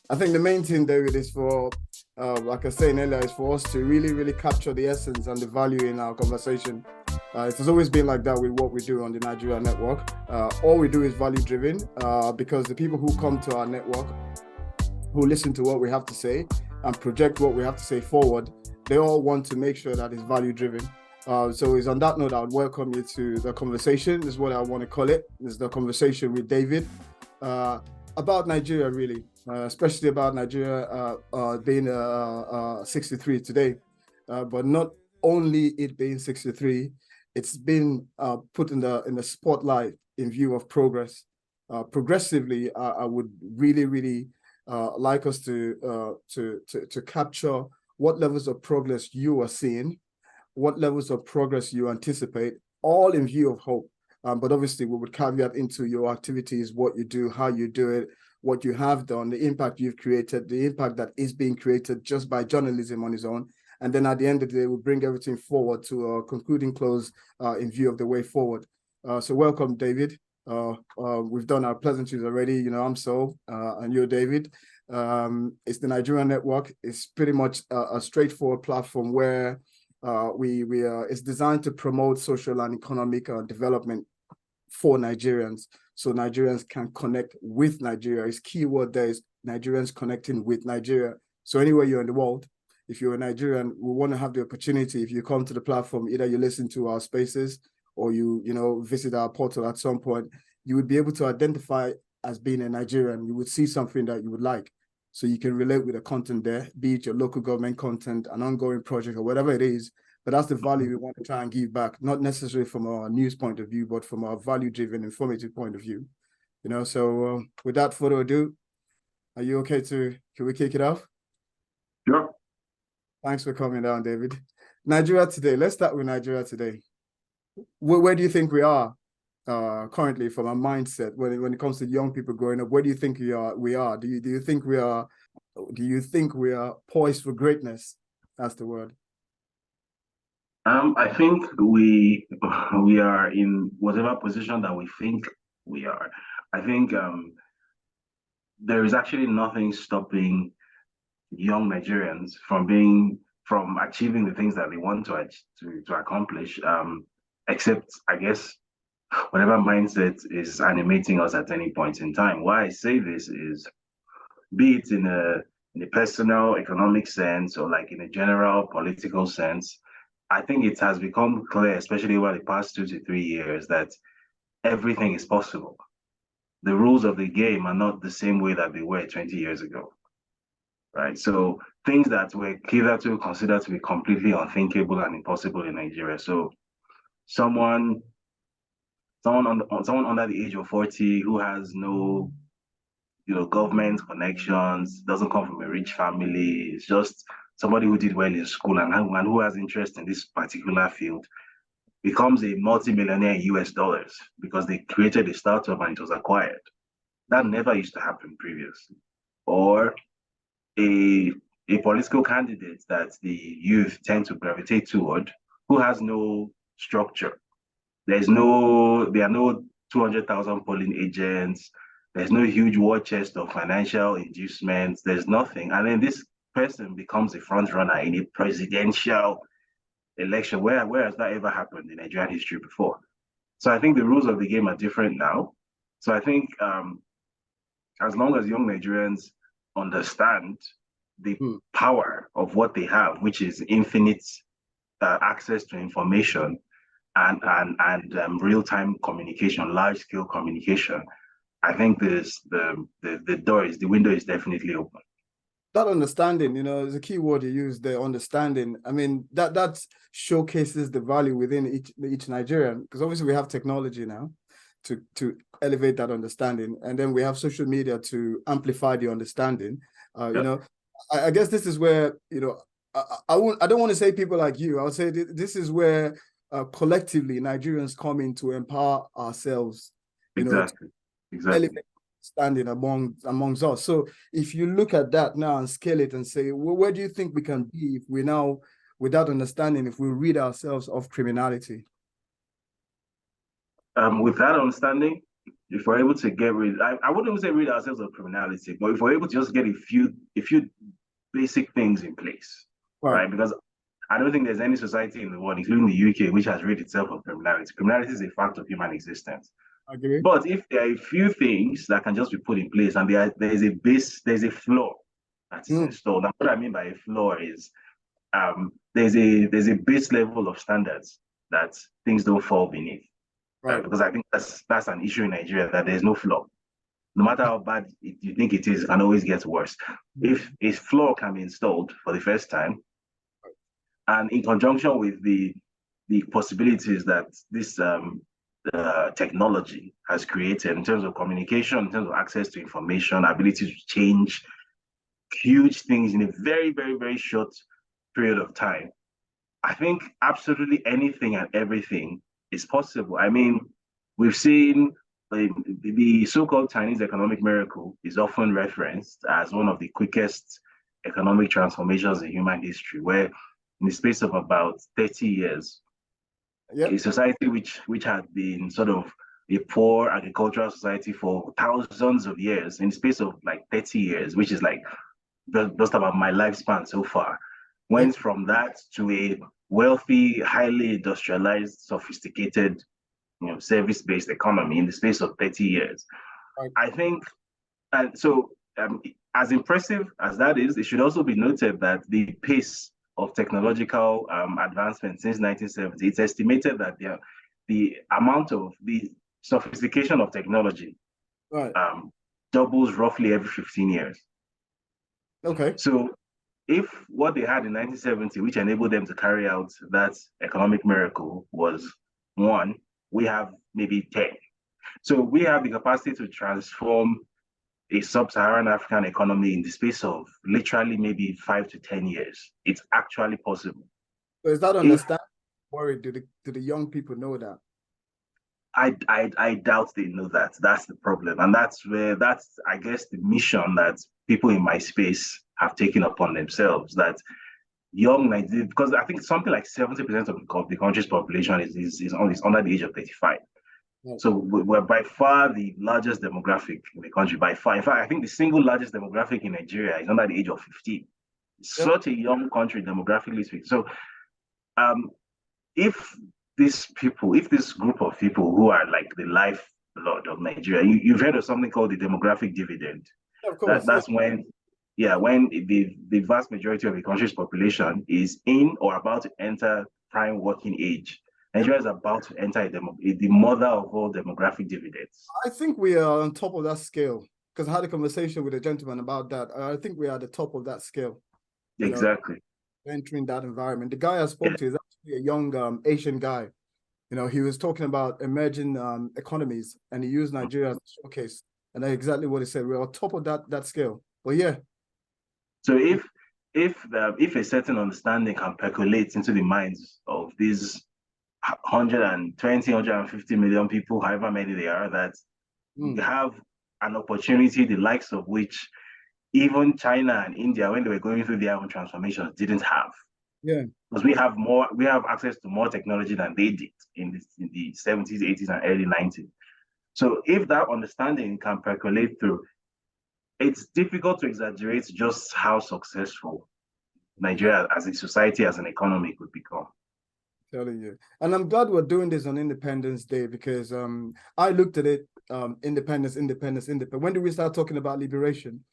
I think the main thing, David, is for, like I was saying earlier, is for us to really, really capture the essence and the value in our conversation. It has always been like that with what we do on the Nigerian Network. All we do is value-driven because the people who come to our network, who listen to what we have to say and project what we have to say forward, they all want to make sure that it's value-driven. So it's on that note, I would welcome you to the conversation. This is what I want to call it. This is the conversation with David about Nigeria, really, especially about Nigeria being 63 today. But not only it being 63, it's been put in the spotlight in view of progress. Progressively, I would really like us to capture what levels of progress you are seeing, what levels of progress you anticipate, all in view of hope. But obviously, we would caveat into your activities, what you do, how you do it, what you have done, the impact you've created, the impact that is being created just by journalism on its own. And then at the end of the day, we'll bring everything forward to a concluding close in view of the way forward. So welcome, David. We've done our pleasantries already. You know, I'm Sol, and you're David. It's the Nigerian Network. It's pretty much a straightforward platform where it's designed to promote social and economic development for Nigerians, so Nigerians can connect with Nigeria. His key word there is Nigerians connecting with Nigeria. So anywhere you're in the world, if you're a Nigerian, we want to have the opportunity, if you come to the platform, either you listen to our spaces or you visit our portal at some point, you would be able to identify as being a Nigerian. You would see something that you would like. So you can relate with the content there, be it your local government content, an ongoing project, or whatever it is. But that's the value we want to try and give back, not necessarily from our news point of view, but from our value-driven, informative point of view. So without further ado, are you okay can we kick it off? Sure. Thanks for coming down, David. Nigeria today. Let's start with Nigeria today. Where do you think we are currently from a mindset when it comes to young people growing up? Where do you think we are? Do you think we are poised for greatness? That's the word. I think we are in whatever position that we think we are. I think there is actually nothing stopping young Nigerians from achieving the things that they want to accomplish, except, I guess, whatever mindset is animating us at any point in time. Why I say this is, be it in a personal economic sense or like in a general political sense, I think it has become clear, especially over the past 2 to 3 years, that everything is possible. The rules of the game are not the same way that they were 20 years ago, right? So things that were hitherto considered to be completely unthinkable and impossible in Nigeria. So someone under the age of 40 who has no government connections, doesn't come from a rich family, it's just somebody who did well in school and who has interest in this particular field, becomes a multi-millionaire in US dollars because they created a startup and it was acquired. That never used to happen previously. Or a political candidate that the youth tend to gravitate toward, who has no structure. There are no 200,000 polling agents. There's no huge war chest of financial inducements. There's nothing. And then this person becomes a front runner in a presidential election. Where has that ever happened in Nigerian history before? So I think the rules of the game are different now. So I think as long as young Nigerians understand the power of what they have, which is infinite access to information and real-time communication, large-scale communication, I think the window is definitely open. That understanding, is a key word you use there, understanding. I mean, that showcases the value within each Nigerian, because obviously we have technology now to elevate that understanding, and then we have social media to amplify the understanding. I guess this is where, I don't want to say people like you. I would say this is where collectively Nigerians come in to empower ourselves. Exactly. Elevate standing amongst us. So if you look at that now and scale it and say, well, where do you think we can be if we now, without understanding, if we rid ourselves of criminality? With that understanding, if we're able to get rid, I wouldn't even say rid ourselves of criminality, but if we're able to just get a few basic things in place, right? Because I don't think there's any society in the world, including the UK, which has rid itself of criminality. Criminality is a fact of human existence. I agree. But if there are a few things that can just be put in place, and there's a flaw that is installed. And what I mean by a flaw is there's a base level of standards that things don't fall beneath. Right? Because I think that's an issue in Nigeria, that there's no flaw. No matter how bad you think it is, it can always get worse. If a flaw can be installed for the first time, and in conjunction with the possibilities that this technology has created in terms of communication, in terms of access to information, ability to change huge things in a very, very, very short period of time, I think absolutely anything and everything is possible. I mean, we've seen the so-called Chinese economic miracle is often referenced as one of the quickest economic transformations in human history, where in the space of about 30 years, a society which had been sort of a poor agricultural society for thousands of years, in the space of like 30 years, which is like just about my lifespan so far, went from that to a wealthy, highly industrialized, sophisticated, service-based economy in the space of 30 years. I think, and so as impressive as that is, it should also be noted that the pace of technological advancement since 1970, it's estimated that the amount of the sophistication of technology doubles roughly every 15 years. Okay. So if what they had in 1970, which enabled them to carry out that economic miracle, was 1, we have maybe 10. So we have the capacity to transform a sub-Saharan African economy in the space of literally maybe 5 to 10 years. It's actually possible. So is that understanding worried? Do the young people know that? I doubt they know that. That's the problem. And that's I guess the mission that people in my space have taken upon themselves, that young Nigerians, because I think something like 70% of the country's population is under the age of 35. So we're by far the largest demographic in the country, by far. In fact, I think the single largest demographic in Nigeria is under the age of 15. It's such a young country demographically speaking. So if this group of people who are like the lifeblood of Nigeria, you've heard of something called the demographic dividend. Yeah, of course. That's when the vast majority of the country's population is in or about to enter prime working age. Nigeria is about to enter the mother of all demographic dividends. I think we are on top of that scale, because I had a conversation with a gentleman about that. I think we are at the top of that scale. Exactly. Entering that environment. The guy I spoke to is actually a young Asian guy. He was talking about emerging economies, and he used Nigeria as a showcase. And that's exactly what he said. We're on top of that scale. But yeah. So if a certain understanding can percolate into the minds of these 120, 150 million people, however many they are, that have an opportunity the likes of which even China and India, when they were going through their own transformations, didn't have. Yeah. Because we have access to more technology than they did in the 70s, 80s, and early 90s. So if that understanding can percolate through, it's difficult to exaggerate just how successful Nigeria as a society, as an economy could become. Telling you. And I'm glad we're doing this on Independence Day, because I looked at it, independence. When did we start talking about liberation?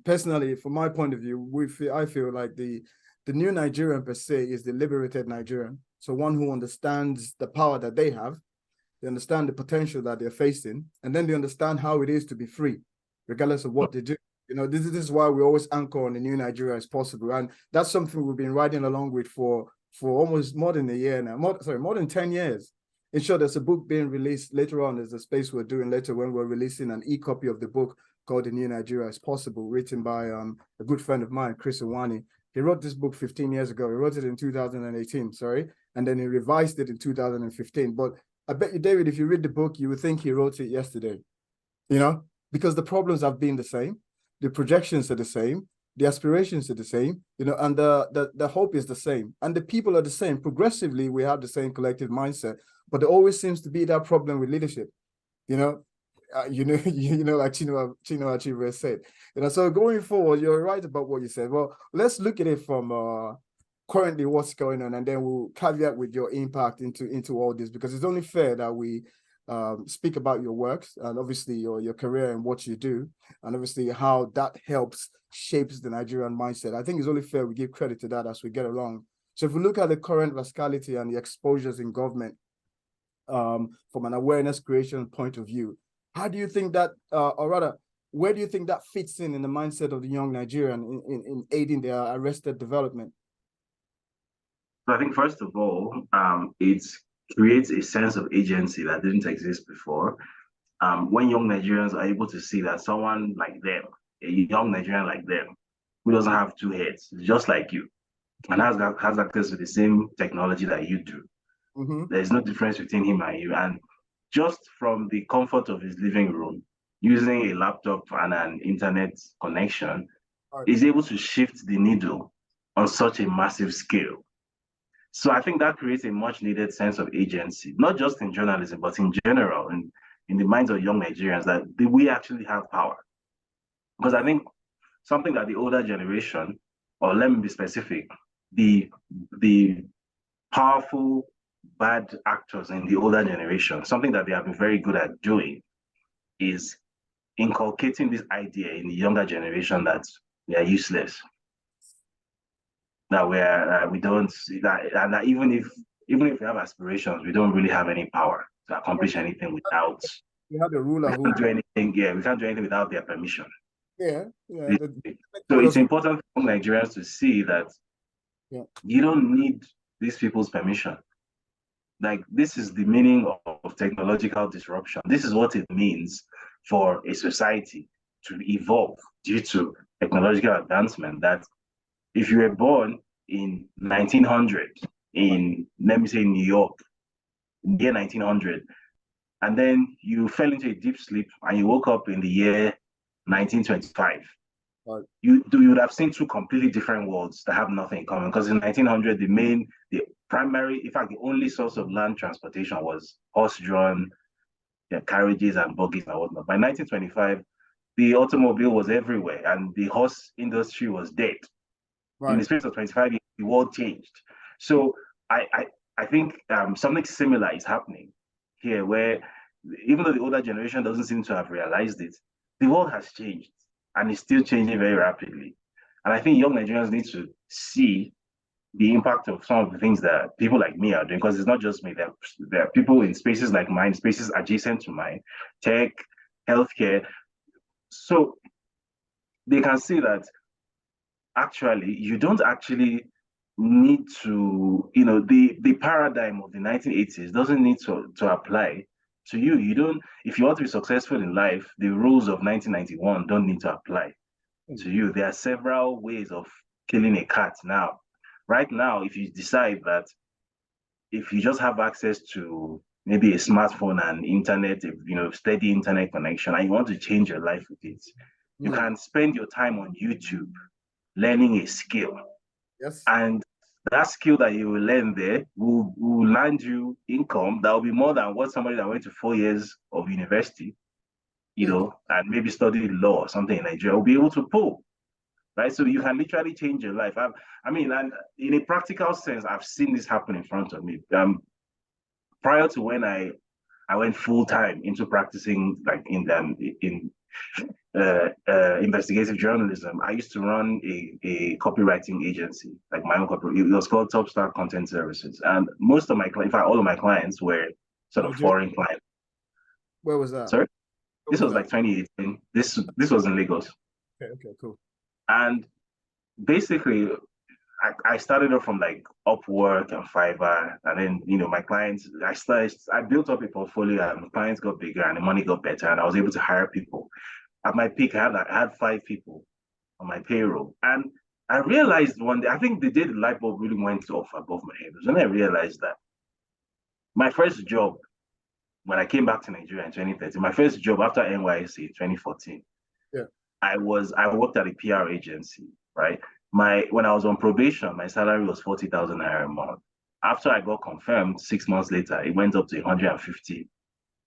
Personally, from my point of view, I feel like the new Nigerian per se is the liberated Nigerian. So one who understands the power that they have, they understand the potential that they're facing, and then they understand how it is to be free, regardless of what they do. This is why we always anchor on the new Nigeria as possible. And that's something we've been riding along with for almost more than a year now, more than 10 years. In short, there's a book being released later on. There's a space we're doing later when we're releasing an e-copy of the book called The New Nigeria is Possible, written by a good friend of mine, Chris Iwani. He wrote this book 15 years ago. He wrote it in 2018, and then he revised it in 2015. But I bet you, David, if you read the book, you would think he wrote it yesterday, because the problems have been the same. The projections are the same. The aspirations are the same, and the hope is the same. And the people are the same. Progressively, we have the same collective mindset, but there always seems to be that problem with leadership. you know, like Chino Achebe said, so going forward, you're right about what you said. Well, let's look at it from currently what's going on, and then we'll caveat with your impact into all this, because it's only fair that we speak about your works and obviously your career and what you do, and obviously how that helps shapes the Nigerian mindset. I think it's only fair we give credit to that as we get along. So if we look at the current rascality and the exposures in government, from an awareness creation point of view, how do you think that, or rather, where do you think that fits in the mindset of the young Nigerian in aiding their arrested development? So I think first of all, it creates a sense of agency that didn't exist before. When young Nigerians are able to see that someone like them, a young Nigerian like them, who doesn't have two heads, just like you, and has access to the same technology that you do. Mm-hmm. There's no difference between him and you. And just from the comfort of his living room, using a laptop and an internet connection, Right. is able to shift the needle on such a massive scale. So I think that creates a much needed sense of agency, not just in journalism, but in general, in the minds of young Nigerians, that we actually have power. Because I think something that the older generation, or let me be specific, the powerful bad actors in the older generation, something that they have been very good at doing is inculcating this idea in the younger generation that we are useless, that we don't that, and that even if we have aspirations, we don't really have any power to accomplish anything without. You have the ruler We who can't do anything. Yeah, we can't do anything without their permission. yeah So it's important for Nigerians to see that you don't need these people's permission. Like, this is the meaning of technological disruption. This is what it means for a society to evolve due to technological advancement. That if you were born in 1900 in, let me say, New York, in the year 1900, and then you fell into a deep sleep and you woke up in the year 1925, right. You would have seen two completely different worlds that have nothing in common. Because in 1900, the primary, in fact, the only source of land transportation was horse-drawn carriages and buggies and whatnot. By 1925, the automobile was everywhere and the horse industry was dead. Right. In the space of 25 years, the world changed. So I think something similar is happening here, where even though the older generation doesn't seem to have realized it, the world has changed and it's still changing very rapidly. And I think young Nigerians need to see the impact of some of the things that people like me are doing, because it's not just me. There are people in spaces like mine, spaces adjacent to mine, tech, healthcare. So they can see that actually you don't actually need to, the paradigm of the 1980s doesn't need to apply to you. You don't, if you want to be successful in life, the rules of 1991 don't need to apply to you. There are several ways of killing a cat now. Right now, if you decide that if you just have access to maybe a smartphone and internet, steady internet connection, and you want to change your life with it, you can spend your time on YouTube learning a skill. Yes. And that skill that you will learn there will land you income that will be more than what somebody that went to 4 years of university, and maybe studied law or something in Nigeria will be able to pull. Right? So you can literally change your life. And in a practical sense, I've seen this happen in front of me. Prior to when I went full time into practicing, like in investigative journalism, I used to run a copywriting agency, like my own copy. It was called Top Star Content Services, and most of my clients, in fact, all of my clients were sort of foreign clients. Where was that? Sorry, this was like 2018. This was in Lagos. Okay, cool. And basically, I started off from like Upwork and Fiverr, and then my clients. I built up a portfolio, and the clients got bigger, and the money got better, and I was able to hire people. At my peak, I had 5 people on my payroll, and I realized one day. I think the day the light bulb really went off above my head was when I realized that my first job, when I came back to Nigeria in 2013, my first job after NYSC in 2014. Yeah. I worked at a PR agency, right? When I was on probation, my salary was 40,000 naira a month. After I got confirmed 6 months later, it went up to 150.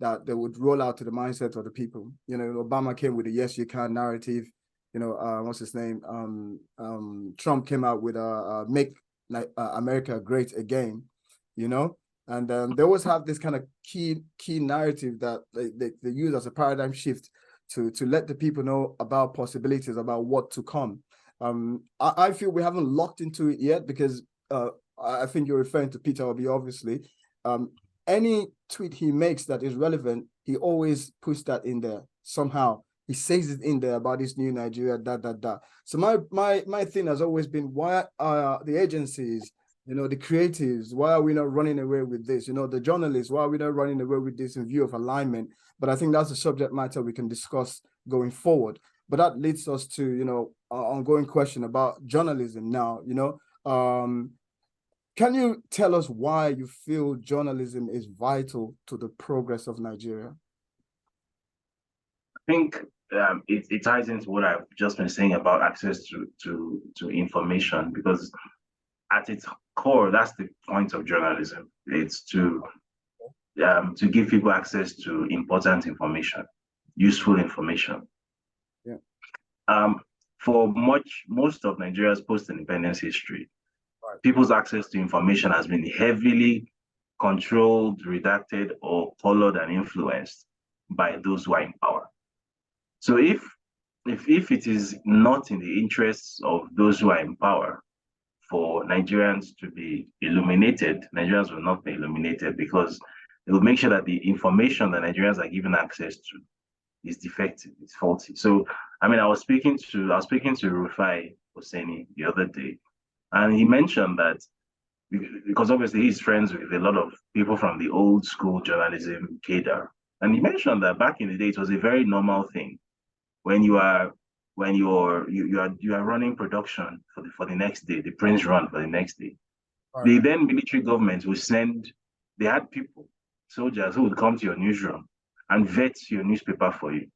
that they would roll out to the mindset of the people. You know, Obama came with the "Yes, you can" narrative. You know, what's his name? Trump came out with "Make America Great Again." You know, and they always have this kind of key narrative that they use as a paradigm shift to let the people know about possibilities, about what to come. I feel we haven't locked into it yet because I think you're referring to Peter Obi, obviously. Any tweet he makes that is relevant, he always puts that in there somehow. He says it in there about this new Nigeria, So my thing has always been, why are the agencies, you know, the creatives, why are we not running away with this? You know, the journalists, why are we not running away with this in view of alignment? But I think that's a subject matter we can discuss going forward. But that leads us to, you know, ongoing question about journalism now, you know. Can you tell us why you feel journalism is vital to the progress of Nigeria? I think it ties into what I've just been saying about access to information, because at its core, that's the point of journalism. It's to give people access to important information, useful information. Yeah. For most of Nigeria's post-independence history, right, people's access to information has been heavily controlled, redacted, or colored and influenced by those who are in power. So if it is not in the interests of those who are in power for Nigerians to be illuminated, Nigerians will not be illuminated, because they will make sure that the information that Nigerians are given access to is defective, it's faulty. So, I mean, I was speaking to Rufai Hosseini the other day, and he mentioned that, because obviously he's friends with a lot of people from the old school journalism cadre, and he mentioned that back in the day it was a very normal thing when you are running production for the next day, the prints run for the next day. right. The then military government would they had people, soldiers, who would come to your newsroom and vet your newspaper for you.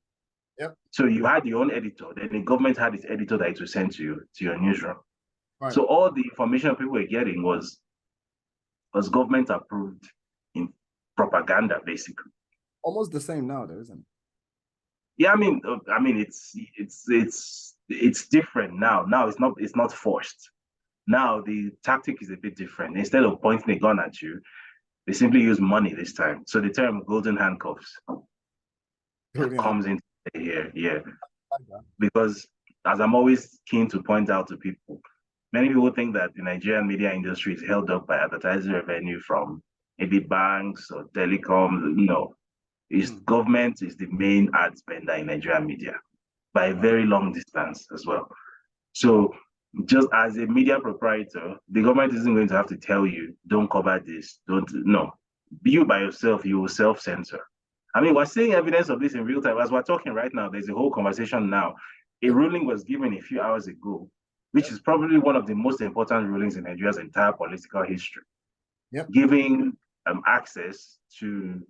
Yep. So you had your own editor, then the government had its editor that it would send to your newsroom. Right. So all the information people were getting was government approved in propaganda, basically. Almost the same now, though, isn't it? Yeah, I mean, it's different now. Now it's not forced. Now the tactic is a bit different. Instead of pointing a gun at you, they simply use money this time. So the term "golden handcuffs" comes into here, yeah. Because, as I'm always keen to point out to people, many people think that the Nigerian media industry is held up by advertising revenue from maybe banks or telecom. No, government is the main ad spender in Nigerian media by a very long distance as well. So just as a media proprietor, the government isn't going to have to tell you, don't cover this, don't, no. You by yourself, you will self-censor. I mean, we're seeing evidence of this in real time. As we're talking right now, there's a whole conversation now. A ruling was given a few hours ago, which is probably one of the most important rulings in Nigeria's entire political history, giving access to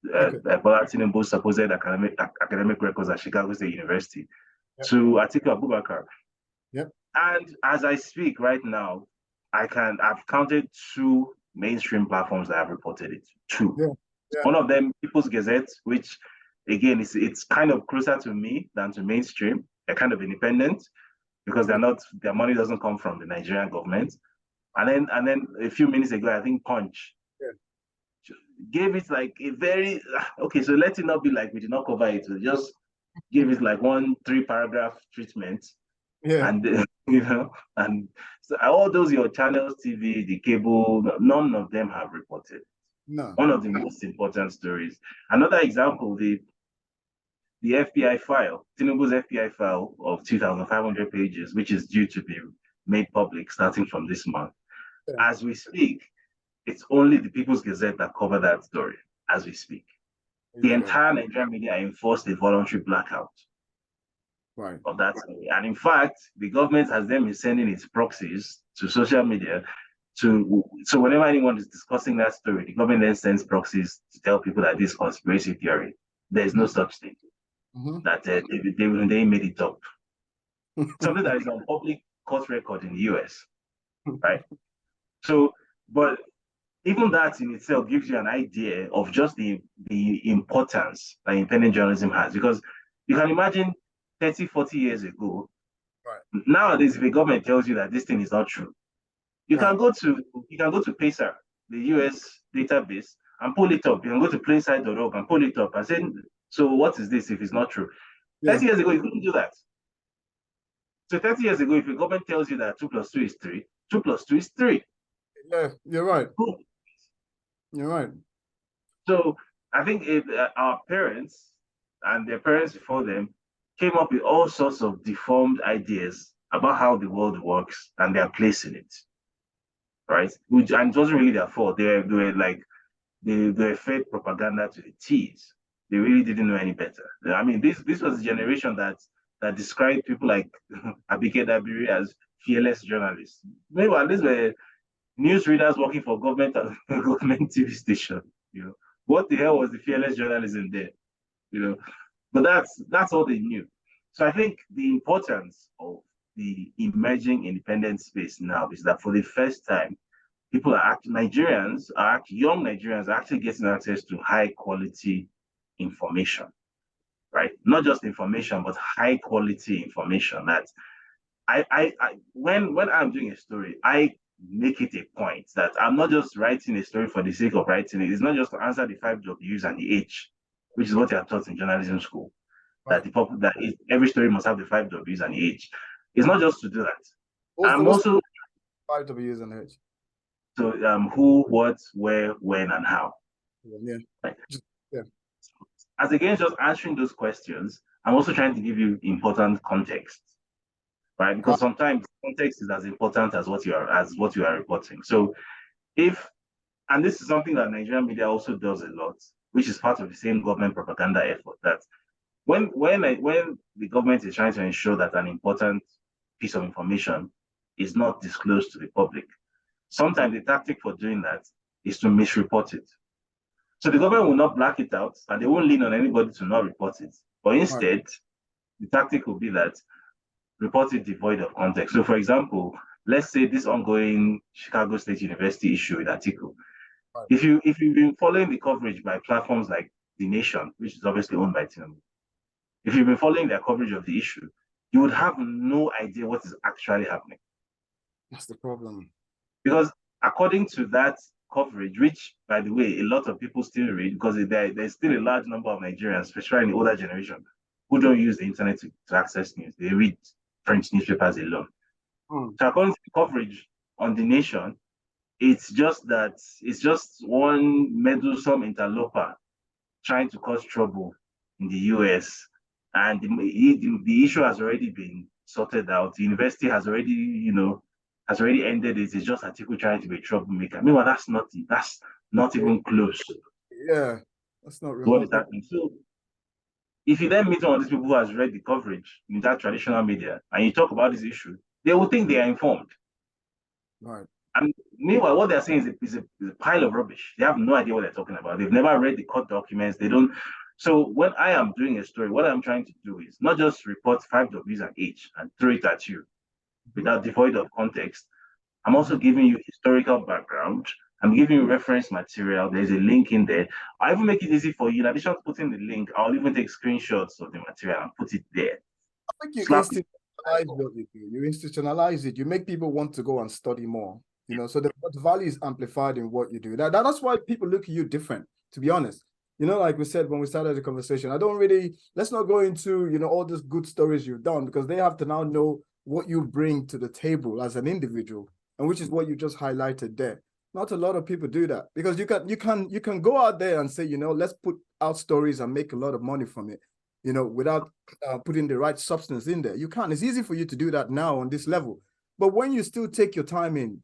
Bola Tinubu's supposed academic records at Chicago State University to Atiku Abubakar. And as I speak right now, I've counted 2 mainstream platforms that have reported it. 2. One of them, People's Gazette, which again it's kind of closer to me than to mainstream. They're kind of independent because their money doesn't come from the Nigerian government. And then a few minutes ago, I think Punch gave it like a very okay. So let it not be like we did not cover it. We just give it like 1 3-paragraph treatment. And you know, and so all those your channels, TV, the cable, none of them have reported. No. One of the most important stories. Another example, the FBI file, Tinubu's FBI file of 2,500 pages, which is due to be made public starting from this month. As we speak, it's only the People's Gazette that cover that story as we speak. The entire Nigerian media enforced a voluntary blackout of that story. And in fact, the government has then been sending its proxies to social media so whenever anyone is discussing that story, the government then sends proxies to tell people that this conspiracy theory, there's no such thing. That David Hundeyin made it up. Something that is on public court record in the US, right? So, but even that in itself gives you an idea of just the importance that independent journalism has. Because you can imagine 30, 40 years ago, Right. nowadays, if a government tells you that this thing is not true, you Right. can go to PACER, the US database, and pull it up. You can go to plainside.org and pull it up and say, so what is this if it's not true? Yeah. 30 years ago, you couldn't do that. So 30 years ago, if a government tells you that 2 plus 2 is 3, 2 plus 2 is 3. Yeah, you're right. Cool. You're right. So I think our parents and their parents before them came up with all sorts of deformed ideas about how the world works and their place in it, right? Which, and it wasn't really their fault. They fed propaganda to the T's. They really didn't know any better. I mean, this was a generation that described people like Abike Dabiri as fearless journalists. Meanwhile, these were news readers working for government government TV station. You know, what the hell was the fearless journalism there? You know, but that's all they knew. So I think the importance of the emerging independent space now is that for the first time, young Nigerians are actually getting access to high quality information, right? Not just information, but high quality information that when I'm doing a story, I make it a point that I'm not just writing a story for the sake of writing it. It's not just to answer the 5 Ws and the H, which is what you are taught in journalism school. Right. Every story must have the 5 Ws and the H. It's not just to do that. I'm What's also 5 Ws and H? so who, what, where, when, and how. Yeah. Right. Yeah. As against just answering those questions, I'm also trying to give you important context, right? Because sometimes context is as important as what you are reporting. So and this is something that Nigerian media also does a lot, which is part of the same government propaganda effort, that when the government is trying to ensure that an important piece of information is not disclosed to the public, sometimes the tactic for doing that is to misreport it. So the government will not black it out and they won't lean on anybody to not report it. But instead, the tactic will be that report it devoid of context. So for example, let's say this ongoing Chicago State University issue with Atiku. Right. If you've been following the coverage by platforms like The Nation, which is obviously owned by Tinubu, if you've been following their coverage of the issue, you would have no idea what is actually happening. That's the problem. Because according to that coverage, which, by the way, a lot of people still read, because there's still a large number of Nigerians, especially in the older generation, who don't use the internet to access news. They read French newspapers alone. So according to the coverage on The Nation, it's just one meddlesome interloper trying to cause trouble in the US. And the issue has already been sorted out. The university has already ended it. It's just Atiku trying to be a troublemaker. Meanwhile, that's not even close. Yeah, that's not What is remote. happening? So if you then meet one of these people who has read the coverage in that traditional media and you talk about this issue, they will think they are informed. Right. And meanwhile, what they're saying is a pile of rubbish. They have no idea what they're talking about. They've never read the court documents. They don't. So when I am doing a story, what I'm trying to do is not just report 5 Ws and H and throw it at you without devoid of context. I'm also giving you historical background. I'm giving you reference material. There's a link in there. I even make it easy for you. In addition to putting the link, I'll even take screenshots of the material and put it there. I think you Slap institutionalize what you do. You institutionalize it. You make people want to go and study more. So the value is amplified in what you do. That's why people look at you different, to be honest. Like we said when we started the conversation, let's not go into, all these good stories you've done, because they have to now know what you bring to the table as an individual, and which is what you just highlighted there. Not a lot of people do that, because you can go out there and say, let's put out stories and make a lot of money from it, without putting the right substance in there. You can't. It's easy for you to do that now on this level. But when you still take your time in,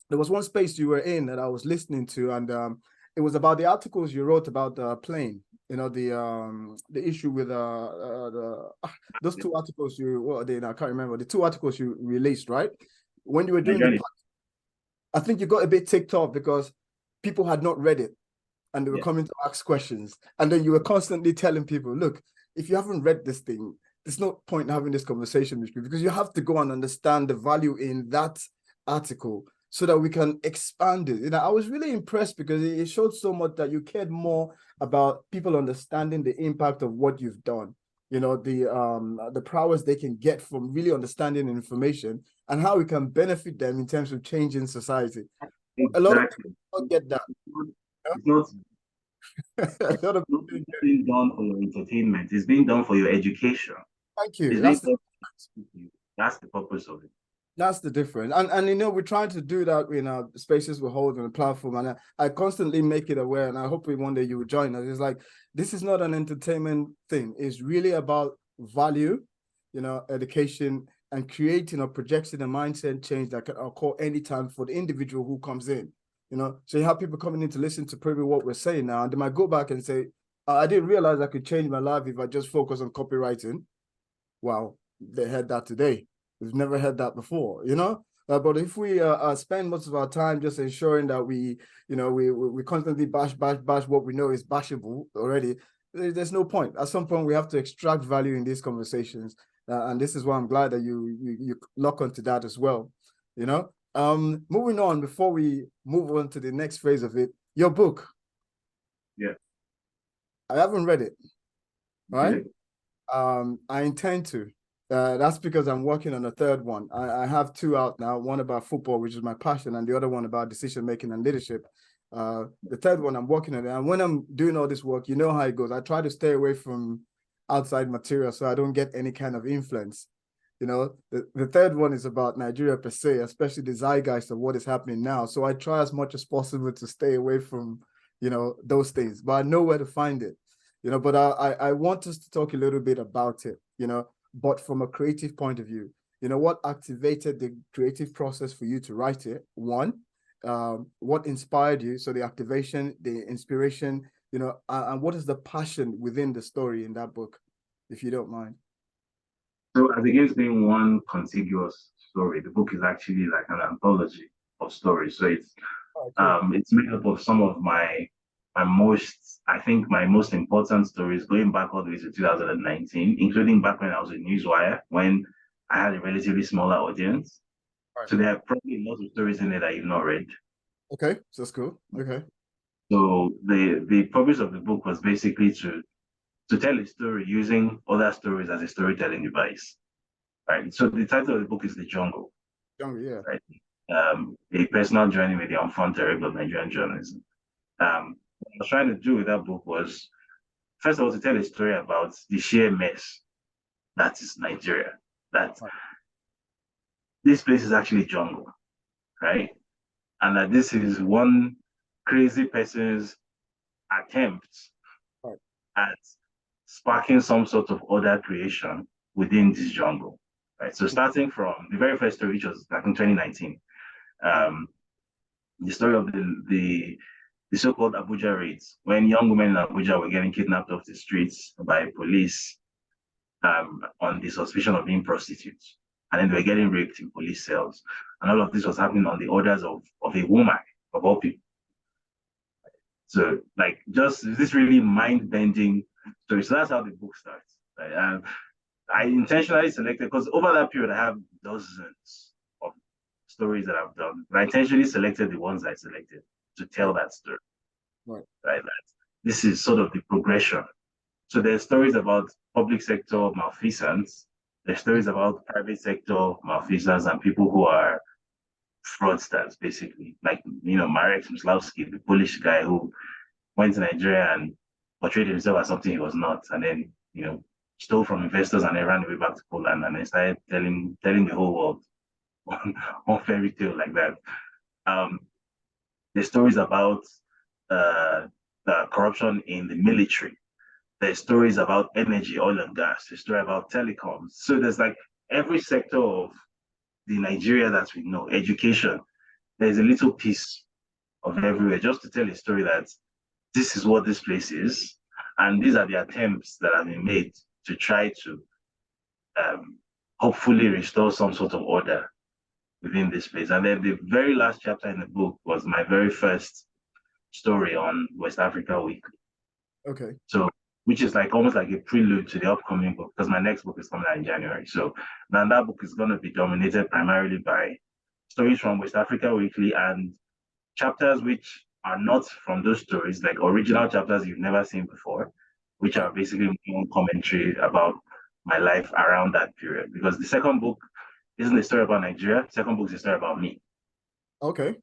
there was one space you were in that I was listening to, and it was about the articles you wrote about the plane. The issue with those 2 articles what are they now? I can't remember the 2 articles you released, right? When you were doing the, I think you got a bit ticked off because people had not read it and they were coming to ask questions, and then you were constantly telling people, look, if you haven't read this thing, there's no point in having this conversation with you, because you have to go and understand the value in that article so that we can expand it. You know, I was really impressed because it showed so much that you cared more about people understanding the impact of what you've done. You know, the prowess they can get from really understanding information and how we can benefit them in terms of changing society. A lot of people Exactly. don't get that. It's not A lot of not people don't get it. being done for your entertainment. It's being done for your education. Thank you. It's being done for you. That's the purpose of it. That's the difference. And you know, we're trying to do that in our spaces we hold on the platform. And I constantly make it aware, and I hope one day you will join us. It's like, this is not an entertainment thing. It's really about value, you know, education, and creating or projecting a mindset change that can occur anytime for the individual who comes in. You know, so you have people coming in to listen to probably what we're saying now, and they might go back and say, I didn't realize I could change my life if I just focus on copywriting. Wow, they heard that today. We've never heard that before, you know. But if we spend most of our time just ensuring that we, you know, we constantly bash what we know is bashable already, there's no point. At some point, we have to extract value in these conversations, and this is why I'm glad that you lock onto that as well. You know, moving on before we move on to the next phase of it, your book. Yeah. I haven't read it, right? Okay. I intend to. That's because I'm working on a third one. I have two out now, one about football, which is my passion, and the other one about decision making and leadership. The third one I'm working on it. And when I'm doing all this work, you know how it goes. I try to stay away from outside material so I don't get any kind of influence. You know, the third one is about Nigeria per se, especially the zeitgeist of what is happening now. So I try as much as possible to stay away from, you know, those things, but I know where to find it. You know, but I want us to talk a little bit about it, you know, but from a creative point of view. You know, what activated the creative process for you to write it? One, what inspired you? So the activation, the inspiration, you know, and what is the passion within the story in that book, if you don't mind? So as against being one contiguous story, the book is actually like an anthology of stories. So Oh, cool. it's made up of some of my most important stories going back all the way to 2019, including back when I was in Newswire, when I had a relatively smaller audience. Right. So there are probably lots of stories in there that you've not read. Okay, so that's cool. Okay. So the purpose of the book was basically to tell a story using other stories as a storytelling device. Right. So the title of the book is The Jungle, Younger, yeah. right? A personal journey with the enfant terrible of Nigerian journalism. What I was trying to do with that book was, first of all, to tell a story about the sheer mess that is Nigeria. That Right. this place is actually jungle, right? And that this is one crazy person's attempt Right. at sparking some sort of order creation within this jungle, right? So starting from the very first story, which was back in 2019, um, the story of the so-called Abuja raids, when young women in Abuja were getting kidnapped off the streets by police on the suspicion of being prostitutes. And then they were getting raped in police cells. And all of this was happening on the orders of a woman, of all people. So, like, just this really mind-bending story. So that's how the book starts. Right? I intentionally selected, because over that period, I have dozens of stories that I've done. But I intentionally selected the ones I selected to tell Right. that story. Right. Right? That this is sort of the progression. So there's stories about public sector malfeasance. There's stories about private sector malfeasance and people who are fraudsters, basically. Like, Marek Smyslowski, the Polish guy who went to Nigeria and portrayed himself as something he was not, and then, stole from investors and then ran away back to Poland and then started telling the whole world one fairy tale like that. There's stories about corruption in the military. There's stories about energy, oil and gas. There's story about telecoms. So there's like every sector of the Nigeria that we know, education. There's a little piece of everywhere just to tell a story that this is what this place is, and these are the attempts that have been made to try to hopefully restore some sort of order within this place. And then the very last chapter in the book was my very first story on West Africa Week. Okay. So, which is like almost like a prelude to the upcoming book, because my next book is coming out in January. So now that book is going to be dominated primarily by stories from West Africa Weekly and chapters which are not from those stories, like original chapters you've never seen before, which Right. are basically my own commentary about my life around that period. Because the second book isn't a story about Nigeria, the second book is a story about me. Okay.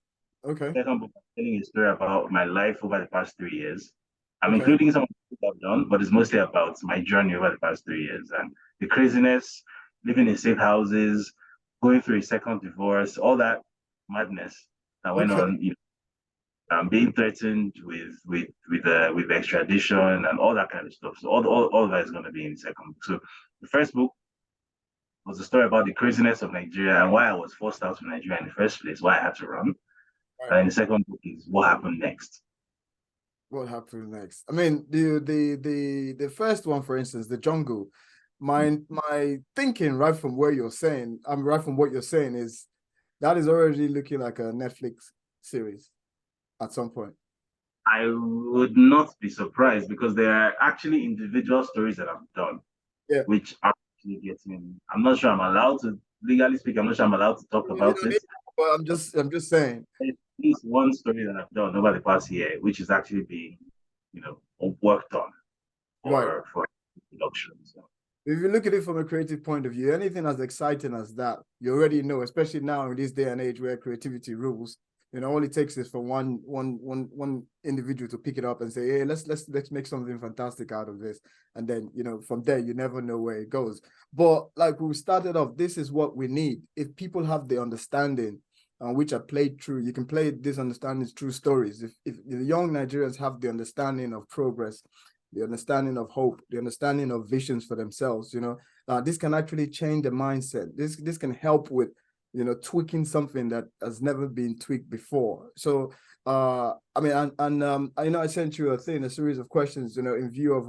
Okay. Second book, I'm telling a story about my life over the past 3 years. I'm Okay. including some of the things I've done, but it's mostly about my journey over the past 3 years and the craziness, living in safe houses, going through a second divorce, all that madness that went Okay. on, being threatened with extradition and all that kind of stuff. So all of that is going to be in the second book. So the first book was a story about the craziness of Nigeria and why I was forced out of Nigeria in the first place, why I had to run. Right. And the second book is what happened next. What happened next? I mean, the first one, for instance, the jungle. My thinking right from where you're saying, I'm right from what you're saying is that is already looking like a Netflix series at some point. I would not be surprised because there are actually individual stories that I've done, Yeah. which are actually getting. I'm not sure I'm allowed to legally speak. I'm not sure I'm allowed to talk You about don't it. need, but I'm just saying. There's at least one story that I've done over the past year, which is actually being, worked on Right. for production. So If you look at it from a creative point of view, anything as exciting as that, you already know, especially now in this day and age where creativity rules, all it takes is for one individual to pick it up and say, hey, let's make something fantastic out of this. And then, from there, you never know where it goes. But like we started off, this is what we need. If people have the understanding, which are played through, you can play this understanding through stories. If the young Nigerians have the understanding of progress, the understanding of hope, the understanding of visions for themselves, this can actually change the mindset. This can help with, tweaking something that has never been tweaked before. So, I mean, I sent you a series of questions, in view of,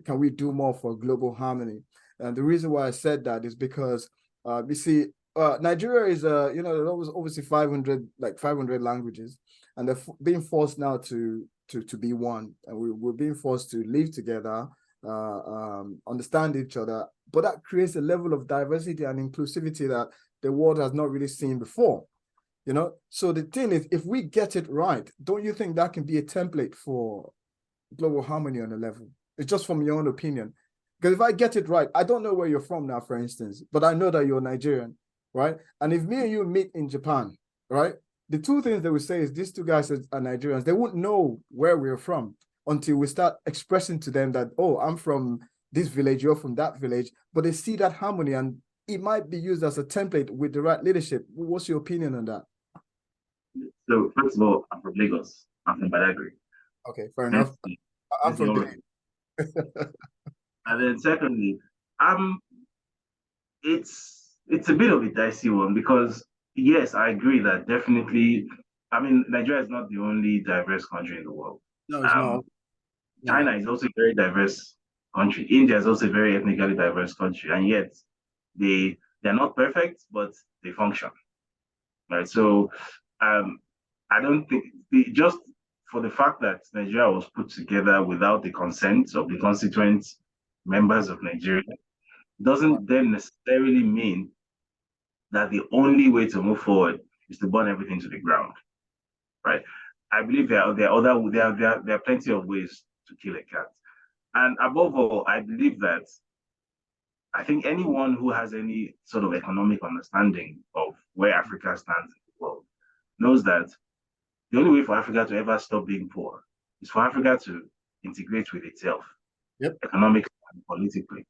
can we do more for global harmony? And the reason why I said that is because, you see, Nigeria is, there was obviously 500 languages, and they're being forced now to be one, and we're being forced to live together, understand each other, but that creates a level of diversity and inclusivity that the world has not really seen before. So the thing is, if we get it right, don't you think that can be a template for global harmony on a level? It's just from your own opinion. Because if I get it right, I don't know where you're from now, for instance, but I know that you're Nigerian, right? And if me and you meet in Japan, right, the two things they would say is these two guys are Nigerians. They wouldn't know where we're from until we start expressing to them that, oh, I'm from this village, you're from that village. But they see that harmony, and it might be used as a template with the right leadership. What's your opinion on that? So first of all, I'm from Lagos. I'm from Badagry. Okay, fair enough. Hence the, I'm hence the from origin. And then secondly, um, it's a bit of a dicey one because yes, I agree that definitely. I mean, Nigeria is not the only diverse country in the world. No, it's Um, not. No. China is also a very diverse country. India is also a very ethnically diverse country, and yet they're not perfect, but they function. Right. So um, I don't think just for the fact that Nigeria was put together without the consent of the constituent members of Nigeria Right. doesn't then necessarily mean that the only way to move forward is to burn everything to the ground, right? I believe there are plenty of ways to kill a cat, and above all, I believe that I think anyone who has any sort of economic understanding of where Africa stands in the world knows that the only way for Africa to ever stop being poor is for Africa to integrate with itself, Yep. economically and politically.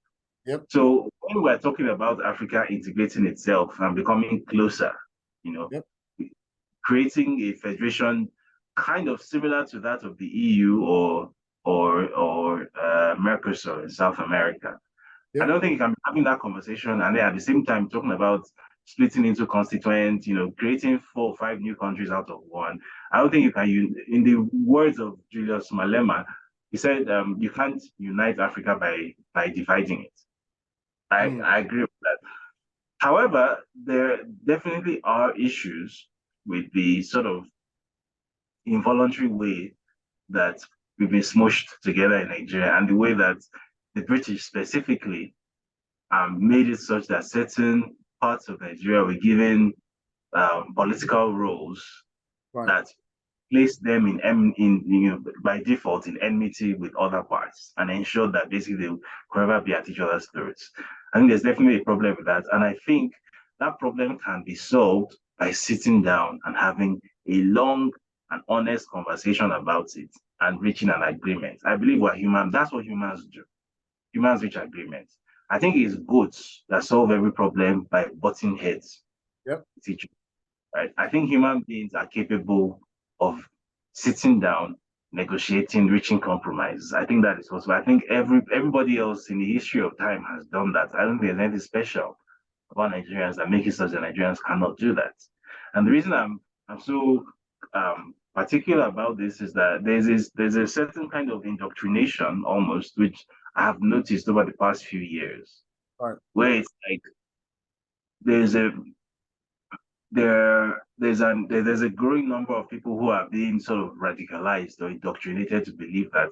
Yep. So when we're talking about Africa integrating itself and becoming closer, you know, Yep. creating a federation kind of similar to that of the EU or Mercosur in South America. I Yep. don't think you can be having that conversation and then at the same time talking about splitting into constituents, creating 4 or 5 new countries out of one. I don't think you can. In the words of Julius Malema, he said you can't unite Africa by dividing it. Mm. I agree with that. However, there definitely are issues with the sort of involuntary way that we've been smushed together in Nigeria and the way that the British specifically made it such that certain parts of Nigeria were given political roles Right. that place them by default in enmity with other parts and ensure that basically they will forever be at each other's throats. I think there's definitely a problem with that. And I think that problem can be solved by sitting down and having a long and honest conversation about it and reaching an agreement. I believe we're human. That's what humans do. Humans reach agreements. I think it's goats that solve every problem by butting heads Yep. with each other, right? I think human beings are capable of sitting down, negotiating, reaching compromises. I think that is possible. I think everybody else in the history of time has done that. I don't think there's anything special about Nigerians that make it such that Nigerians cannot do that. And the reason I'm so particular about this is that there's a certain kind of indoctrination almost, which I have noticed over the past few years, Right. where it's like there's a there's a growing number of people who are being sort of radicalized or indoctrinated to believe that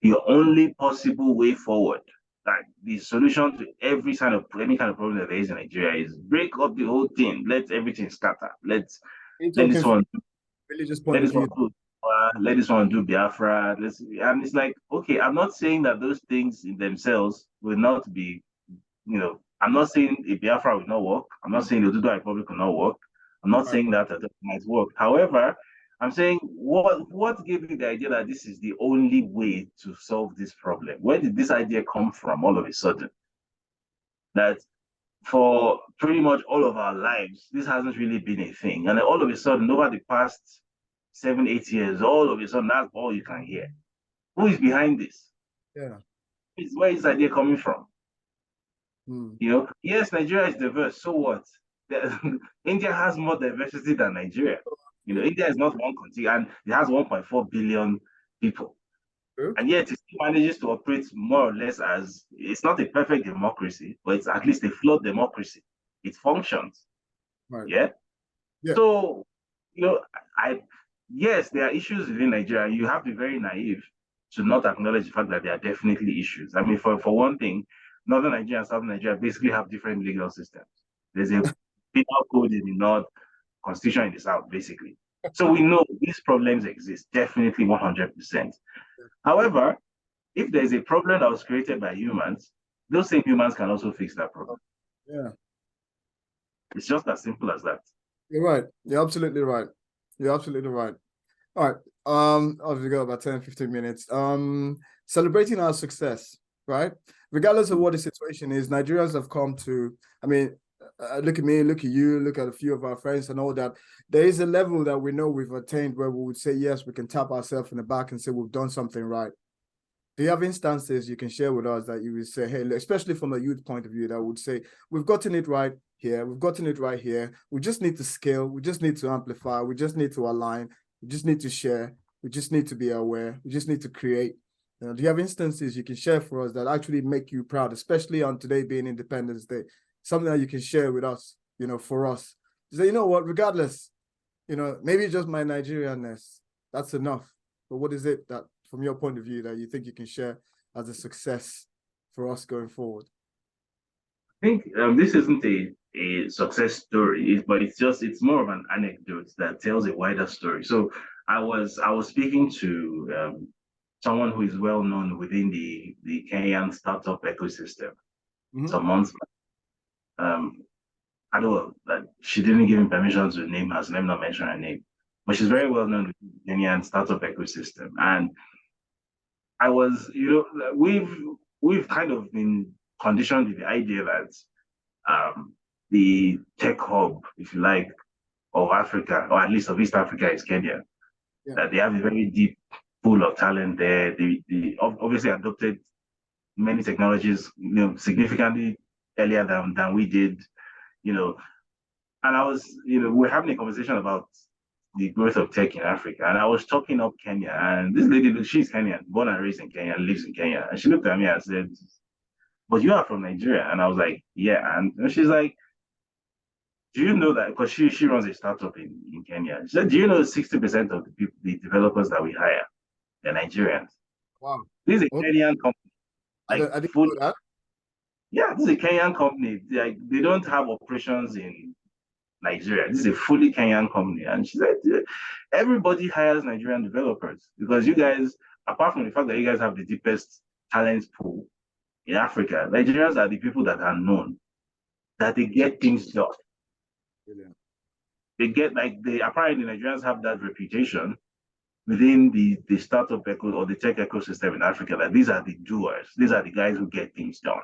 the only possible way forward, like the solution to any kind of problem that there is in Nigeria, is break up the whole thing, let everything scatter. You're Let talking this from one religious let point of this one view. do let this one do Biafra. And it's like, okay, I'm not saying that those things in themselves will not be, I'm not saying a Biafra will not work. I'm not saying the Oduduwa Republic will not work. I'm not Right. saying that it might work. However, I'm saying what gave you the idea that this is the only way to solve this problem? Where did this idea come from all of a sudden? That for pretty much all of our lives, this hasn't really been a thing. And then all of a sudden, over the past 7, 8 years, all of a sudden, that's all you can hear. Who is behind this? Yeah. Where is this idea coming from? Hmm. Yes, Nigeria is diverse. So what? India has more diversity than Nigeria. India is not one country and it has 1.4 billion people. True. And yet it still manages to operate more or less as it's not a perfect democracy, but it's at least a flawed democracy. It functions. Right. Yeah. Yeah. So, you know, I yes, there are issues within Nigeria. You have to be very naive to not acknowledge the fact that there are definitely issues. I mean, for one thing, Northern Nigeria and Southern Nigeria basically have different legal systems. There's a penal code in the north, constitution in the south, basically. So we know these problems exist, definitely 100%. However, if there's a problem that was created by humans, those same humans can also fix that problem. Yeah. It's just as simple as that. You're right. You're absolutely right. You're absolutely right. All right. As we got about 10, 15 minutes. Celebrating our success, right? Regardless of what the situation is, Nigerians have come to, I mean, look at me, look at you, look at a few of our friends and all that. There is a level that we know we've attained where we would say, yes, we can tap ourselves in the back and say we've done something right. Do you have instances you can share with us that you would say, hey, especially from a youth point of view, that would say, we've gotten it right here, we've gotten it right here. We just need to scale, we just need to amplify, we just need to align, we just need to share, we just need to be aware, we just need to create. Do you have instances you can share for us that actually make you proud, especially on today being Independence Day? Something that you can share with us, for us. Say, you know what, regardless, maybe just my Nigerianness, that's enough. But what is it that, from your point of view, that you think you can share as a success for us going forward? I think this isn't a success story, but it's more of an anecdote that tells a wider story. So I was speaking to someone who is well known within the Kenyan startup ecosystem some months back. I don't know that she didn't give me permission to name her, so let me not mention her name. But she's very well known within the Kenyan startup ecosystem. And I was, we've kind of been conditioned with the idea that the tech hub, if you like, of Africa, or at least of East Africa, is Kenya. Yeah. That they have a very deep pool of talent there. They obviously adopted many technologies, significantly earlier than we did, And I was, we're having a conversation about the growth of tech in Africa, and I was talking up Kenya, and this lady, she's Kenyan, born and raised in Kenya, lives in Kenya, and she looked at me and said, "But you are from Nigeria," and I was like, "Yeah," and she's like, "Do you know that?" Because she runs a startup in Kenya. She said, "Do you know 60% of the people, the developers that we hire, they're Nigerians?" Wow. This is a Okay. Kenyan company, like I didn't full. know that. Yeah, this is a Kenyan company. They don't have operations in Nigeria. This is a fully Kenyan company. And she said, everybody hires Nigerian developers because you guys, apart from the fact that you guys have the deepest talent pool in Africa, Nigerians are the people that are known, that they get things done. Brilliant. They get apparently Nigerians have that reputation within the startup or the tech ecosystem in Africa, that these are the doers, these are the guys who get things done.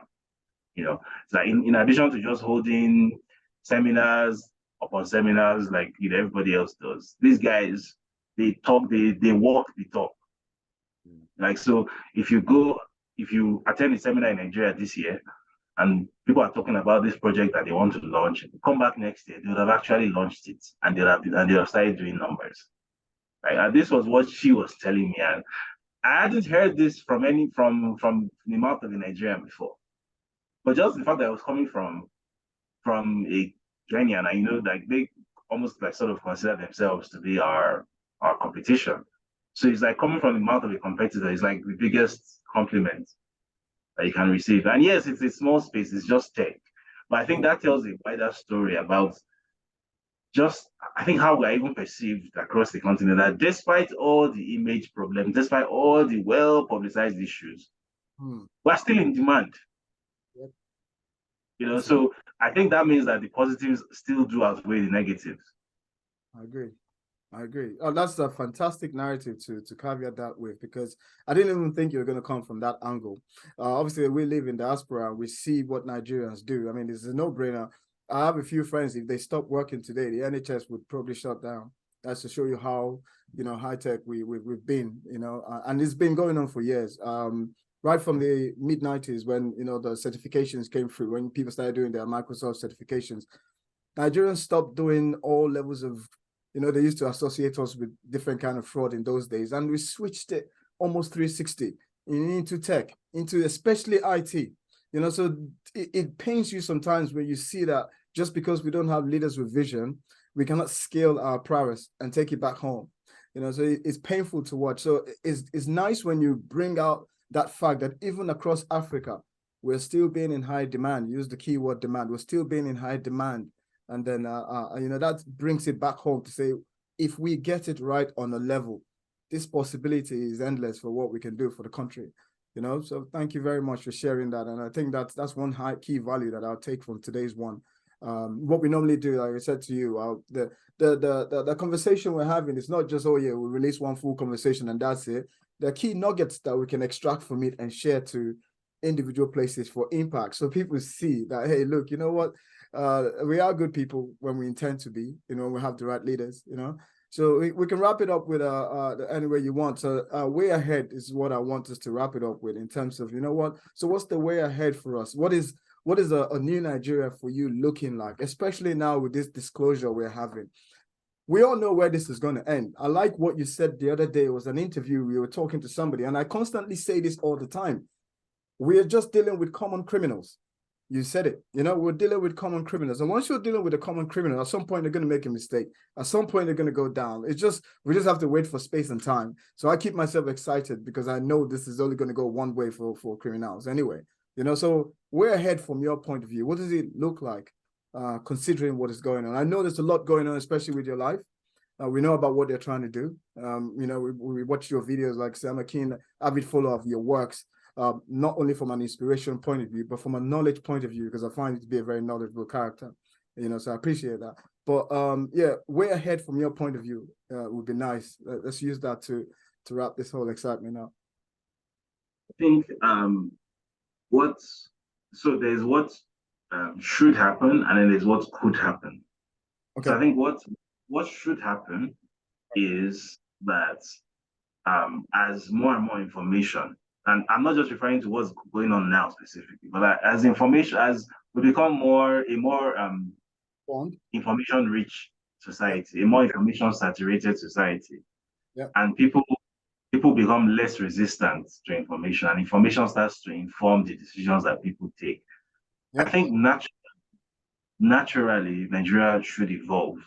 It's like in addition to just holding seminars upon seminars like everybody else does, these guys, they talk, they walk the talk. Like, so if you attend a seminar in Nigeria this year and people are talking about this project that they want to launch, come back next year, they would have actually launched it and they have started doing numbers. Right? And this was what she was telling me. And I hadn't heard this from the mouth of a Nigerian before. But just the fact that I was coming from a Kenyan, and like they almost like sort of consider themselves to be our competition. So it's like coming from the mouth of a competitor is like the biggest compliment that you can receive. And yes, it's a small space, it's just tech. But I think that tells a wider story about I think how we're even perceived across the continent, that despite all the image problems, despite all the well-publicized issues, we're still in demand. Yep. So I think that means that the positives still do outweigh the negatives. I agree. Oh, that's a fantastic narrative to caveat that with, because I didn't even think you were going to come from that angle. Obviously, we live in diaspora. We see what Nigerians do. I mean, it's a no-brainer. I have a few friends, if they stop working today, the NHS would probably shut down. That's to show you how, high-tech we've been, and it's been going on for years. Right from the mid-90s when, the certifications came through, when people started doing their Microsoft certifications, Nigerians stopped doing all levels of, they used to associate us with different kind of fraud in those days. And we switched it almost 360 into tech, into especially IT. So it pains you sometimes when you see that just because we don't have leaders with vision, we cannot scale our prowess and take it back home. So it's painful to watch. So it's nice when you bring out that fact that even across Africa, we're still being in high demand. Use the keyword demand. We're still being in high demand. And then, that brings it back home to say, if we get it right on a level, this possibility is endless for what we can do for the country. So thank you very much for sharing that. And I think that's one key value that I'll take from today's one. What we normally do, like I said to you, the conversation we're having is not just, we release one full conversation and that's it. There are key nuggets that we can extract from it and share to individual places for impact. So people see that, hey, look, you know what? We are good people when we intend to be, we have the right leaders, So we can wrap it up with any way you want. So way ahead is what I want us to wrap it up with in terms of, so what's the way ahead for us? What is a new Nigeria for you looking like, especially now with this disclosure we're having? We all know where this is going to end. I like what you said the other day. It was an interview. We were talking to somebody, and I constantly say this all the time. We are just dealing with common criminals. You said it. We're dealing with common criminals. And once you're dealing with a common criminal, at some point they're going to make a mistake. At some point they're going to go down. We just have to wait for space and time. So I keep myself excited because I know this is only going to go one way for criminals anyway. So we're ahead from your point of view. What does it look like, considering what is going on? I know there's a lot going on, especially with your life. We know about what they're trying to do. We watch your videos, like say, I'm a keen avid follower of your works. Not only from an inspiration point of view, but from a knowledge point of view, because I find it to be a very knowledgeable character, so I appreciate that. But way ahead from your point of view would be nice. Let's use that to wrap this whole excitement up. I think there's what should happen, and then there's what could happen. Okay. So I think what should happen is that as more and more information, and I'm not just referring to what's going on now specifically, but as we become a more information-rich society, a more information-saturated society, and people become less resistant to information, and information starts to inform the decisions that people take. I think naturally Nigeria should evolve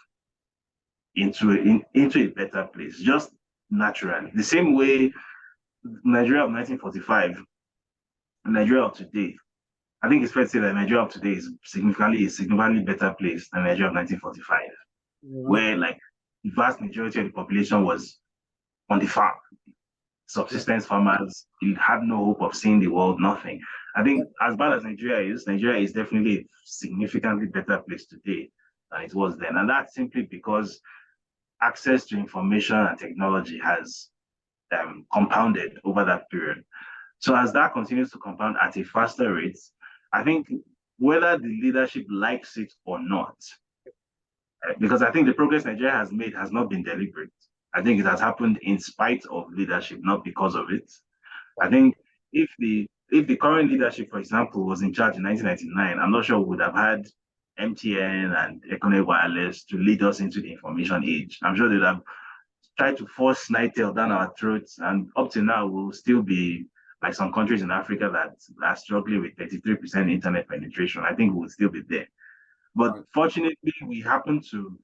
into a better place, just naturally. The same way Nigeria of 1945, Nigeria of today I think it's fair to say that Nigeria of today is significantly better place than Nigeria of 1945, Yeah. where like the vast majority of the population was on the farm, Yeah. subsistence farmers. You had no hope of seeing the world, nothing. I think as bad as Nigeria is definitely a significantly better place today than it was then. And that's simply because access to information and technology has compounded over that period. So as that continues to compound at a faster rate, I think whether the leadership likes it or not, because I think the progress Nigeria has made has not been deliberate. I think it has happened in spite of leadership, not because of it. I think if the current leadership, for example, was in charge in 1999, I'm not sure we would have had MTN and Economic Wireless to lead us into the information age. I'm sure they'd have tried to force Nitel down our throats, and up to now, we'll still be like some countries in Africa that are struggling with 33% internet penetration. I think we'll still be there. But Right. fortunately, we happen to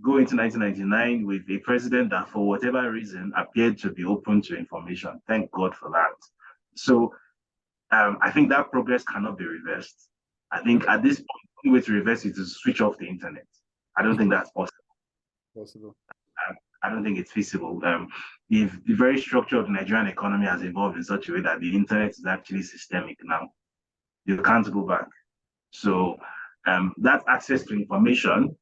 go into 1999 with a president that, for whatever reason, appeared to be open to information. Thank God for that. So I think that progress cannot be reversed. I think at this point, the only way to reverse it is to switch off the internet. I don't think that's possible. Possible. I don't think it's feasible. If the very structure of the Nigerian economy has evolved in such a way that the internet is actually systemic now, you can't go back. So that access to information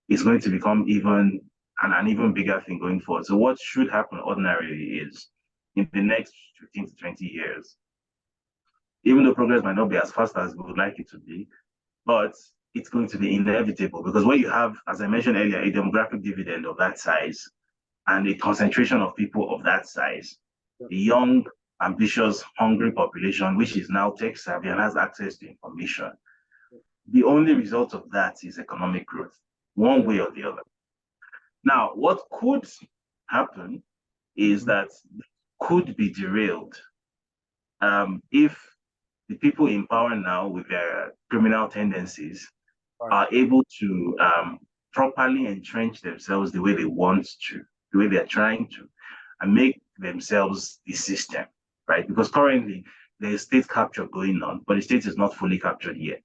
is going to become an even bigger thing going forward. So what should happen ordinarily is in the next 15 to 20 years, even though progress might not be as fast as we would like it to be, but it's going to be inevitable because when you have, as I mentioned earlier, a demographic dividend of that size and a concentration of people of that size, the young, ambitious, hungry population, which is now tech savvy and has access to information, the only result of that is economic growth, one way or the other. Now, what could happen is that could be derailed if the people in power now with their criminal tendencies are able to properly entrench themselves the way they want to, the way they're trying to, and make themselves the system, right? Because currently there's state capture going on, but the state is not fully captured yet.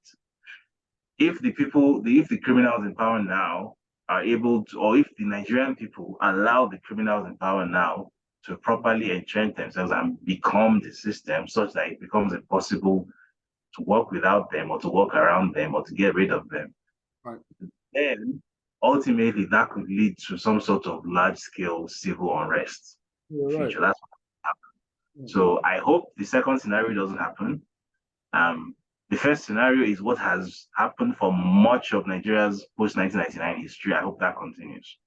If the criminals in power now are able to, or if the Nigerian people allow the criminals in power now to properly entrench themselves and become the system such that it becomes impossible to work without them or to work around them or to get rid of them, Right. then ultimately that could lead to some sort of large-scale civil unrest in the You're right. future. That's what happened. So I hope the second scenario doesn't happen. The first scenario is what has happened for much of Nigeria's post-1999 history. I hope that continues.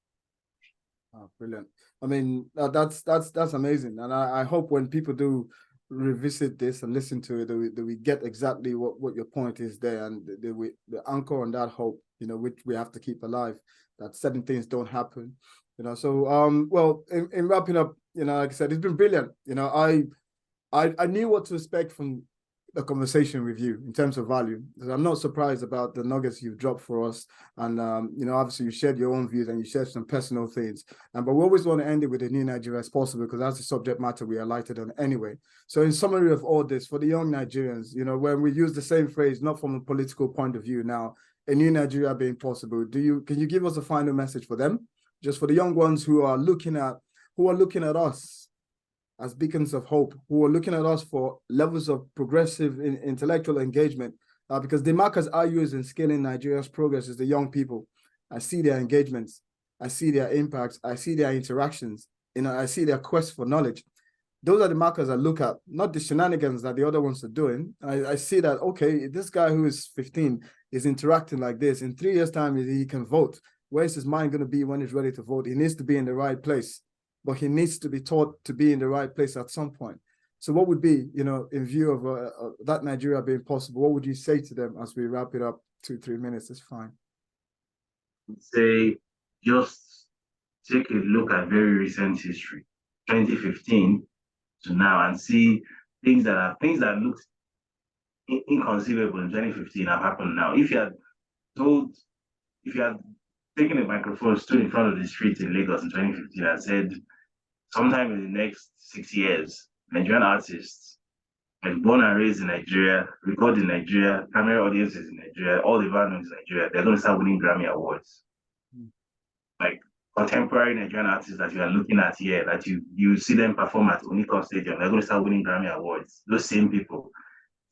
Oh, brilliant. I mean, that's amazing. And I hope when people do revisit this and listen to it, that we get exactly what your point is there, and the anchor on that hope, which we have to keep alive, that certain things don't happen. So well, in wrapping up, like I said, it's been brilliant. I knew what to expect from the conversation with you in terms of value. I'm not surprised about the nuggets you've dropped for us. And, obviously you shared your own views and you shared some personal things. But we always want to end it with a new Nigeria as possible, because that's the subject matter we are lighted on anyway. So in summary of all this, for the young Nigerians, when we use the same phrase, not from a political point of view now, a new Nigeria being possible, can you give us a final message for them? Just for the young ones who are looking at us as beacons of hope, who are looking at us for levels of progressive intellectual engagement, because the markers I use in scaling Nigeria's progress is the young people. I see their engagements, I see their impacts, I see their interactions, I see their quest for knowledge. Those are the markers I look at, not the shenanigans that the other ones are doing. I see that, okay, this guy who is 15 is interacting like this. In 3 years' time, he can vote. Where's his mind going to be when he's ready to vote? He needs to be in the right place, but he needs to be taught to be in the right place at some point. So what would be, in view of that Nigeria being possible, what would you say to them as we wrap it up? 2-3 minutes is fine. Say, just take a look at very recent history, 2015 to now, and see things that looked inconceivable in 2015 have happened now. If you had taken a microphone, stood in front of the street in Lagos in 2015 and said, sometime in the next 6 years, Nigerian artists like born and raised in Nigeria, record in Nigeria, camera audiences in Nigeria, all the values in Nigeria, they're going to start winning Grammy Awards. Like contemporary Nigerian artists that you are looking at here, that you see them perform at Unicon Stadium, they're going to start winning Grammy Awards. Those same people.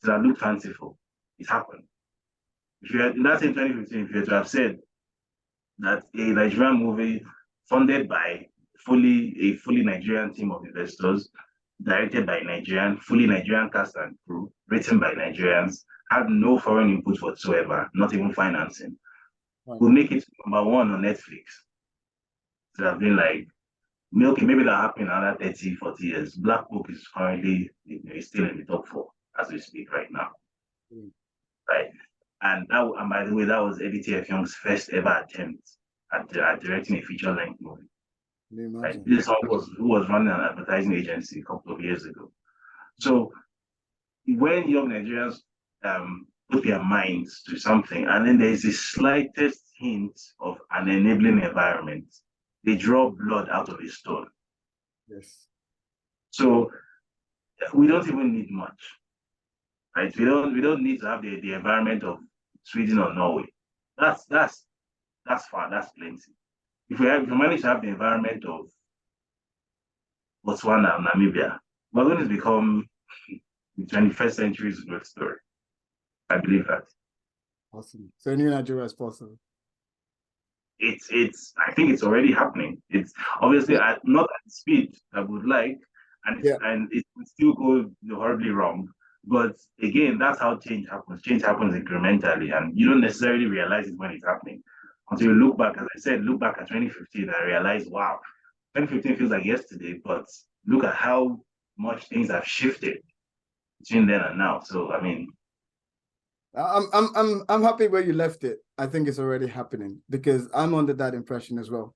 So that look fanciful. It happened. If you had in that same 2015, if you had to have said that a Nigerian movie funded by a fully Nigerian team of investors, directed by Nigerian, fully Nigerian cast and crew, written by Nigerians, had no foreign input whatsoever, not even financing, will make it #1 on Netflix. So I've been like, okay, maybe that'll happen in another 30, 40 years. Black Book is currently is still in the top 4 as we speak right now. Right. And by the way, that was Eddie Young's first ever attempt at directing a feature-length movie. Right? This one who was running an advertising agency a couple of years ago. So when young Nigerians put their minds to something, and then there's the slightest hint of an enabling environment, they draw blood out of a stone. Yes. So we don't even need much, right? We don't need to have the environment of Sweden or Norway. That's fine. That's plenty. If we manage to have the environment of Botswana and Namibia, we're going to become the 21st century's growth story. I believe that. Awesome. So new Nigeria is possible. I think it's already happening. It's obviously not at the speed I would like, and it will still go horribly wrong. But again, that's how change happens. Change happens incrementally, and you don't necessarily realize it when it's happening until you look back. As I said, look back at 2015 and realize, wow, 2015 feels like yesterday, but look at how much things have shifted between then and now. So I mean, I'm happy where you left it. I think it's already happening because I'm under that impression as well.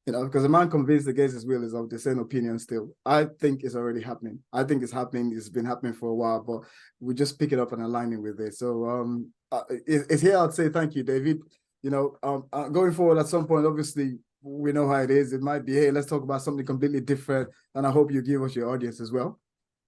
You know, because a man convinced against his will is of the same opinion still. I think it's already happening. I think it's happening. It's been happening for a while, but we just pick it up and aligning with it. So it's here. I'd say thank you, David. You know, going forward at some point, obviously, we know how it is. It might be, hey, let's talk about something completely different. And I hope you give us your audience as well.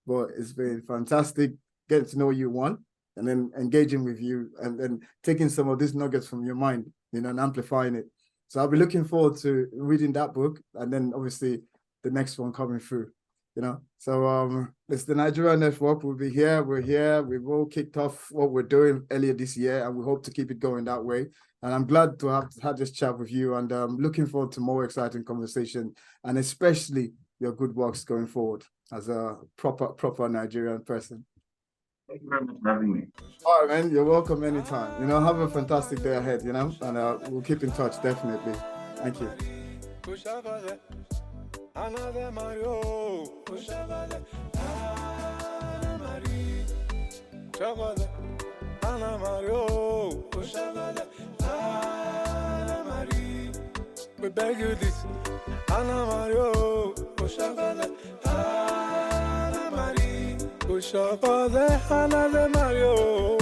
But it's been fantastic getting to know you, one, and then engaging with you and then taking some of these nuggets from your mind, you know, and amplifying it. So I'll be looking forward to reading that book and then obviously the next one coming through, you know. So it's the Nigerian Network. We'll be here. We're here. We've all kicked off what we're doing earlier this year and we hope to keep it going that way. And I'm glad to have had this chat with you and looking forward to more exciting conversation and especially your good works going forward as a proper Nigerian person. Thank you very much for having me. All right, man. You're welcome anytime. You know, have a fantastic day ahead, you know, and we'll keep in touch, definitely. Thank you. We beg you this, Anna Mario, Mario,